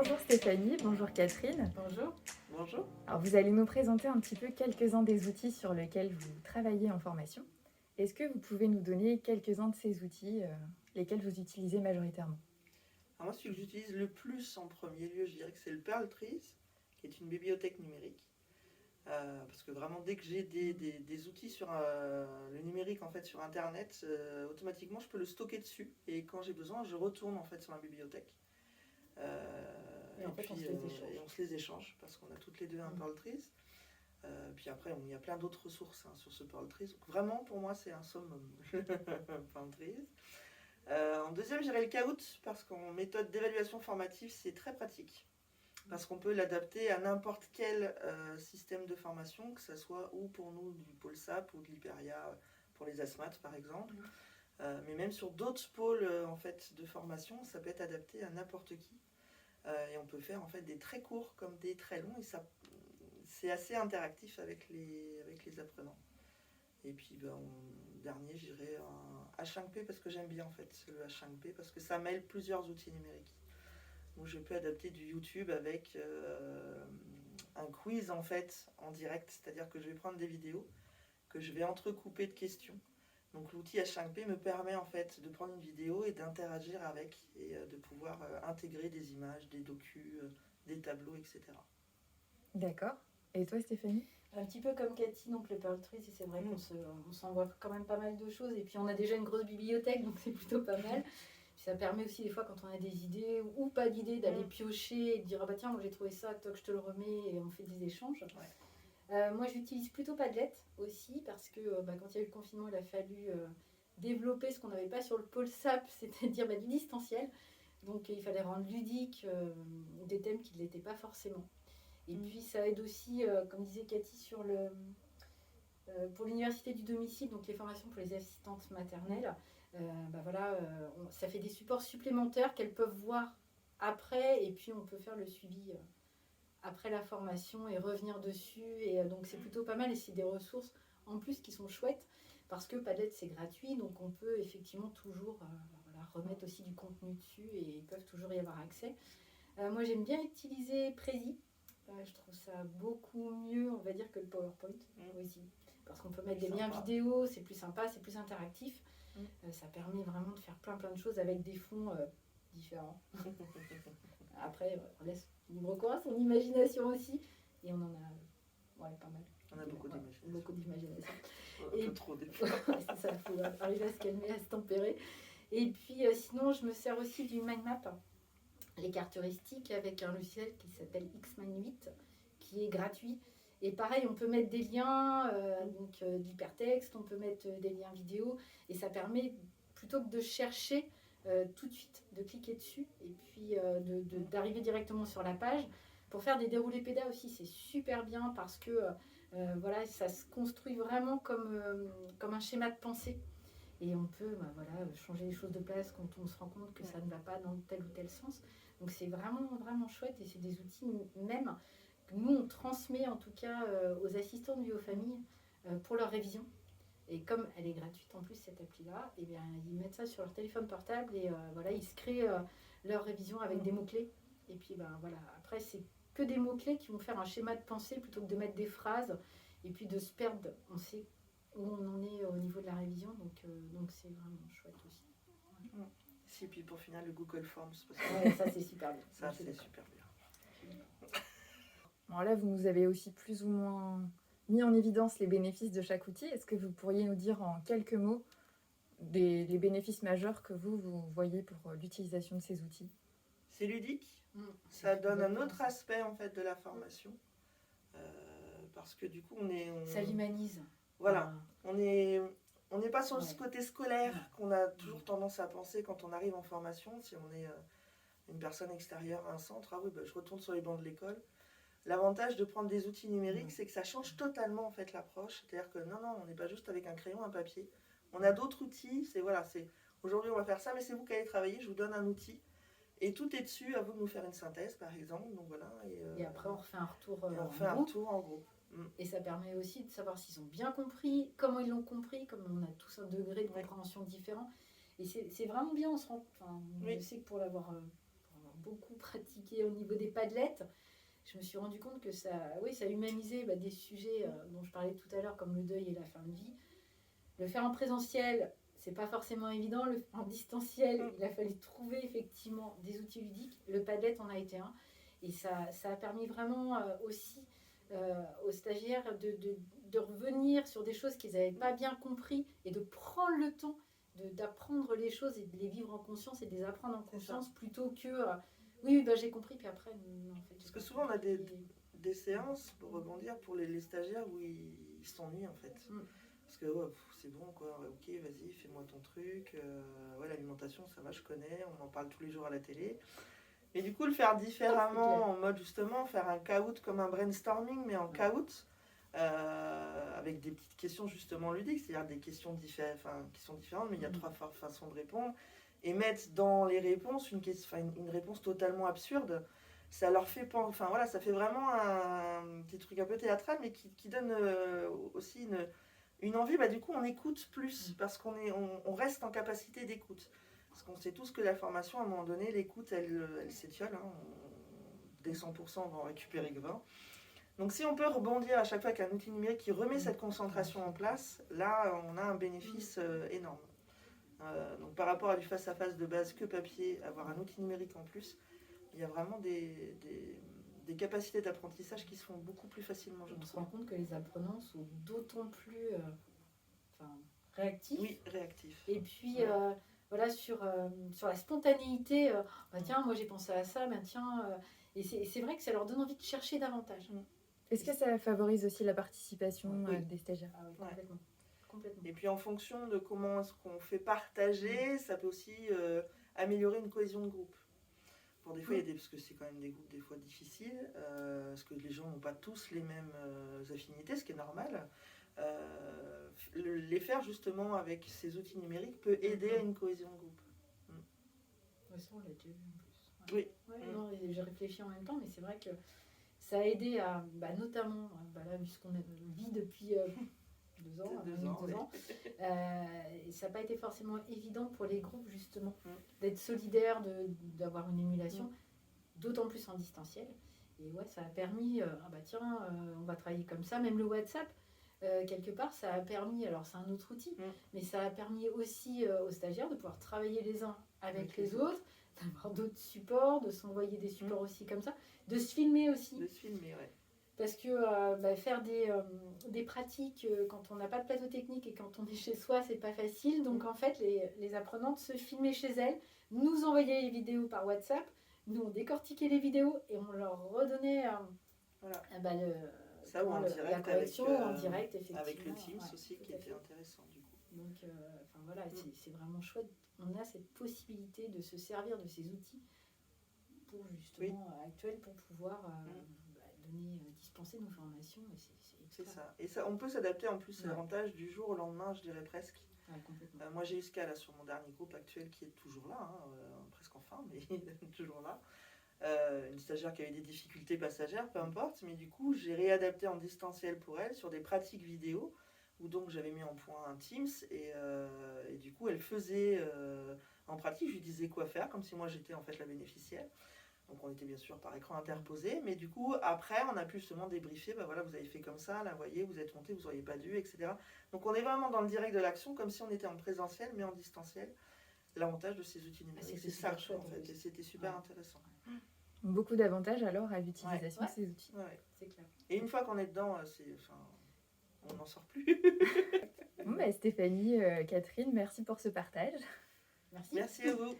Bonjour Stéphanie, bonjour Catherine. Bonjour. Bonjour. Alors vous allez nous présenter un petit peu quelques-uns des outils sur lesquels vous travaillez en formation. Est-ce que vous pouvez nous donner quelques-uns de ces outils, lesquels vous utilisez majoritairement? Alors moi, celui que j'utilise le plus en premier lieu, je dirais que c'est le Pearl Trees, qui est une bibliothèque numérique. Parce que vraiment, dès que j'ai des outils sur le numérique en fait sur Internet, automatiquement, je peux le stocker dessus. Et quand j'ai besoin, je retourne en fait sur ma bibliothèque. Et en fait, on se les échange. Et on se les échange parce qu'on a toutes les deux un Pearl Trees. Puis après, il y a plein d'autres ressources sur ce Pearl Trees. Donc vraiment, pour moi, c'est un summum, Pearl Trees. En deuxième, j'irai le Kahoot parce qu'en méthode d'évaluation formative, c'est très pratique. Parce qu'on peut l'adapter à n'importe quel système de formation, que ce soit ou pour nous du pôle SAP ou de l'Hyperia pour les asthmates par exemple. Mais même sur d'autres pôles en fait, de formation, ça peut être adapté à n'importe qui. Et on peut faire en fait des très courts comme des très longs. Et ça, c'est assez interactif avec les apprenants. Et puis en dernier, j'irai un H5P parce que j'aime bien en fait le H5P parce que ça mêle plusieurs outils numériques. Donc je peux adapter du YouTube avec un quiz en fait en direct, c'est-à-dire que je vais prendre des vidéos que je vais entrecouper de questions. Donc l'outil H5P me permet en fait de prendre une vidéo et d'interagir avec et de pouvoir intégrer des images, des docus, des tableaux, etc. D'accord. Et toi Stéphanie? Un petit peu comme Cathy, donc le Pearl Trees, c'est vrai qu'on s'envoie quand même pas mal de choses. Et puis on a déjà une grosse bibliothèque, donc c'est plutôt pas mal. Puis ça permet aussi des fois quand on a des idées ou pas d'idées d'aller piocher et de dire ah bah tiens moi j'ai trouvé ça, toi que je te le remets et on fait des échanges. Ouais. Moi j'utilise plutôt Padlet aussi parce que quand il y a eu le confinement il a fallu développer ce qu'on n'avait pas sur le pôle SAP, c'est-à-dire du distanciel. Donc il fallait rendre ludique des thèmes qui ne l'étaient pas forcément. Et puis ça aide aussi, comme disait Cathy, pour l'université du domicile, donc les formations pour les assistantes maternelles. Ça fait des supports supplémentaires qu'elles peuvent voir après, et puis on peut faire le suivi après la formation et revenir dessus. Et donc c'est plutôt pas mal, et c'est des ressources en plus qui sont chouettes, parce que Padlet c'est gratuit, donc on peut effectivement toujours remettre aussi du contenu dessus, et ils peuvent toujours y avoir accès. Moi j'aime bien utiliser Prezi. Je trouve ça beaucoup mieux, on va dire, que le PowerPoint aussi. Parce qu'on peut mettre des liens vidéo, c'est plus sympa, c'est plus interactif. Ça permet vraiment de faire plein de choses avec des fonds différents. Après, on laisse libre cours à son imagination aussi. Et on en a pas mal. On a beaucoup d'imagination. Et trop des fois. C'est ça, il faut arriver à se calmer, à se tempérer. Et puis sinon, je me sers aussi du mind map. Les cartes heuristiques avec un logiciel qui s'appelle Xmind8 qui est gratuit. Et pareil, on peut mettre des liens, d'hypertexte, on peut mettre des liens vidéo, et ça permet, plutôt que de chercher tout de suite, de cliquer dessus, et puis d'arriver directement sur la page. Pour faire des déroulés pédas aussi, c'est super bien parce que ça se construit vraiment comme un schéma de pensée. Et on peut changer les choses de place quand on se rend compte que ça ne va pas dans tel ou tel sens. Donc c'est vraiment chouette, et c'est des outils même que nous on transmet en tout cas aux assistants de vie aux familles pour leur révision. Et comme elle est gratuite en plus cette appli-là, et bien, ils mettent ça sur leur téléphone portable et ils se créent leur révision avec des mots-clés. Et puis après c'est que des mots-clés qui vont faire un schéma de pensée plutôt que de mettre des phrases et puis de se perdre. On sait où on en est au niveau de la révision, donc c'est vraiment chouette aussi. Et puis pour finir, le Google Forms. Ça c'est super bien. Ça c'est super bien. Alors là, vous nous avez aussi plus ou moins mis en évidence les bénéfices de chaque outil. Est-ce que vous pourriez nous dire en quelques mots les bénéfices majeurs que vous voyez pour l'utilisation de ces outils? C'est ludique. Ça donne un autre aspect en fait de la formation. Parce que du coup, ça l'humanise. Voilà, on n'est pas sur ce côté scolaire qu'on a toujours tendance à penser quand on arrive en formation. Si on est une personne extérieure à un centre, je retourne sur les bancs de l'école. L'avantage de prendre des outils numériques, c'est que ça change totalement en fait l'approche. C'est-à-dire que non, on n'est pas juste avec un crayon, un papier. On a d'autres outils. Aujourd'hui on va faire ça, mais c'est vous qui allez travailler. Je vous donne un outil et tout est dessus. À vous de nous faire une synthèse, par exemple. Donc voilà. Et après on refait un retour. En groupe. Et ça permet aussi de savoir s'ils ont bien compris, comment ils l'ont compris, comme on a tous un degré de compréhension différent. Et c'est vraiment bien, on se rend. Je sais que pour l'avoir beaucoup pratiqué au niveau des Padlet, je me suis rendu compte que ça humanisait des sujets dont je parlais tout à l'heure, comme le deuil et la fin de vie. Le faire en présentiel, c'est pas forcément évident. Le faire en distanciel, il a fallu trouver effectivement des outils ludiques. Le Padlet en a été un. Et ça a permis vraiment aussi aux stagiaires de revenir sur des choses qu'ils n'avaient pas bien compris et de prendre le temps d'apprendre les choses et de les vivre en conscience et de les apprendre en conscience plutôt que oui, j'ai compris, puis après, non, en fait. Parce que souvent, on a des séances, pour rebondir, pour les stagiaires où ils s'ennuient en fait. Parce que c'est bon, quoi, ok, vas-y, fais-moi ton truc. L'alimentation, ça va, je connais, on en parle tous les jours à la télé. Et du coup, le faire différemment, en mode justement, faire un caout comme un brainstorming, mais en caout, avec des petites questions justement ludiques, c'est-à-dire des questions qui sont différentes, mais il y a 3 façons de répondre. Et mettre dans les réponses une réponse totalement absurde, ça leur fait ça fait vraiment un petit truc un peu théâtral, mais qui donne aussi une envie. Du coup, on écoute plus, parce on reste en capacité d'écoute. Parce qu'on sait tous que la formation, à un moment donné, l'écoute, elle s'étiole. Dès 100%, on va en récupérer que 20. Donc si on peut rebondir à chaque fois qu'un outil numérique qui remet cette concentration en place, là, on a un bénéfice énorme. Donc par rapport à du face-à-face de base que papier, avoir un outil numérique en plus, il y a vraiment des capacités d'apprentissage qui se font beaucoup plus facilement, je On trouve. se rend compte que les apprenants sont d'autant plus réactifs. Oui, réactifs. Et puis, sur la spontanéité, tiens, moi j'ai pensé à ça, et c'est vrai que ça leur donne envie de chercher davantage. Est-ce que ça favorise aussi la participation des stagiaires? Ah oui, complètement. Complètement. Et puis en fonction de comment est-ce qu'on fait partager, ça peut aussi améliorer une cohésion de groupe. Pour des fois, parce que c'est quand même des groupes des fois difficiles, parce que les gens n'ont pas tous les mêmes affinités, ce qui est normal. Les faire justement avec ces outils numériques peut aider à une cohésion de groupe. Ça, on l'a déjà vu en plus. Oui. Non, j'ai réfléchi en même temps, mais c'est vrai que ça a aidé à, notamment, là, puisqu'on vit depuis 2 ans, ça n'a pas été forcément évident pour les groupes justement d'être solidaires, d'avoir une émulation, d'autant plus en distanciel. Et ça a permis, on va travailler comme ça, même le WhatsApp, quelque part, ça a permis, alors c'est un autre outil, mais ça a permis aussi aux stagiaires de pouvoir travailler les uns avec les autres, d'avoir d'autres supports, de s'envoyer des supports aussi comme ça, de se filmer aussi. De se filmer, ouais. Parce que faire des pratiques quand on n'a pas de plateau technique et quand on est chez soi, c'est pas facile. Donc en fait, les apprenantes se filmaient chez elles, nous envoyaient les vidéos par WhatsApp, nous on décortiquait les vidéos et on leur redonnait la correction en direct, effectivement. Avec le Teams aussi, qui était intéressant du coup. Donc c'est vraiment chouette. On a cette possibilité de se servir de ces outils pour justement actuels pour pouvoir dispenser nos formations. C'est ça. Et ça, on peut s'adapter en plus à l'avantage du jour au lendemain, je dirais presque. Moi j'ai Yuska là sur mon dernier groupe actuel qui est toujours là, presque en fin, mais il est toujours là. Une stagiaire qui avait des difficultés passagères, peu importe, mais du coup j'ai réadapté en distanciel pour elle sur des pratiques vidéo où donc j'avais mis en point un Teams et du coup elle faisait en pratique, je lui disais quoi faire comme si moi j'étais en fait la bénéficiaire. Donc on était bien sûr par écran interposé, mais du coup après on a pu justement débriefer, vous avez fait comme ça, là voyez, vous êtes monté, vous n'auriez pas dû, etc. Donc on est vraiment dans le direct de l'action, comme si on était en présentiel, mais en distanciel. L'avantage de ces outils numériques, c'est ça chouette, en fait, et c'était super intéressant. Beaucoup d'avantages alors à l'utilisation de ces outils. C'est clair. Et une fois qu'on est dedans, on n'en sort plus. Stéphanie, Catherine, merci pour ce partage. Merci. Merci à vous.